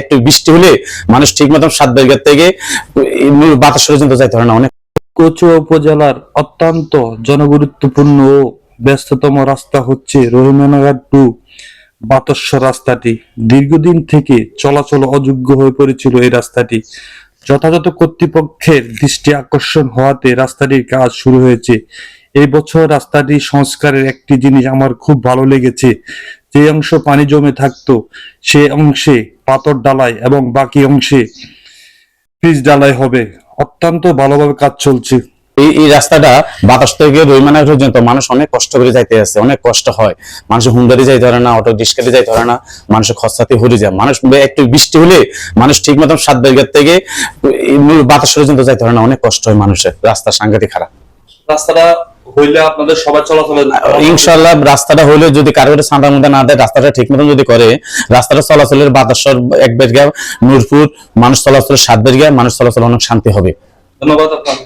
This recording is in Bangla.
একটু বৃষ্টি হলে মানুষ ঠিক মতন 7 বিঘা থেকে বাতাস পর্যন্ত যাইতে পারে না। অনেক কচুয়া উপজেলার অত্যন্ত জনগুরুত্বপূর্ণ ও ব্যস্ততম রাস্তা হচ্ছে রহিমানাঘাট টু বাতস্বর রাস্তাটি। দীর্ঘদিন থেকে চলাচল অযোগ্য হয়ে পড়েছিল এই রাস্তাটি। যথাযথ কর্তৃপক্ষের দৃষ্টি আকর্ষণ হওয়াতে রাস্তাটির কাজ শুরু হয়েছে। এই বছর রাস্তাটি সংস্কারের একটি জিনিস আমার খুব ভালো লেগেছে। যে অংশ পানি জমে থাকতো সে অংশে পাথর ঢালাই এবং বাকি অংশে পিচ ঢালাই হবে। অত্যন্ত ভালোভাবে কাজ চলছে। এই রাস্তাটা বাতাস থেকে রহিমানা পর্যন্ত মানুষ অনেক কষ্ট করে যাইতে আছে, অনেক কষ্ট হয়। মানুষ হুন্ডারি যাইতে পারে না, অটো রিক্সাতে যাইতে পারে না, মানুষের খরচাতে হরে যায়। মানুষ একটু বৃষ্টি হলে মানুষ ঠিক মতন 7 বিঘা থেকে বাতাস পর্যন্ত যাইতে পারে না, অনেক কষ্ট হয় মানুষের। রাস্তা সাংঘাতিক খারাপ। রাস্তাটা হইলে আপনাদের সবাই চলাচল ইনশাআল্লাহ রাস্তাটা হইলে যদি কারো সাঁদা মুদা না দেয়, রাস্তাটা ঠিক মতন যদি করে, রাস্তাটা চলাচলের বাতাসর 1 বিঘা, নূরপুর মানুষ চলাচলের 7 বিঘা মানুষ চলাচল অনেক শান্তি হবে। ধন্যবাদ আপনাকে।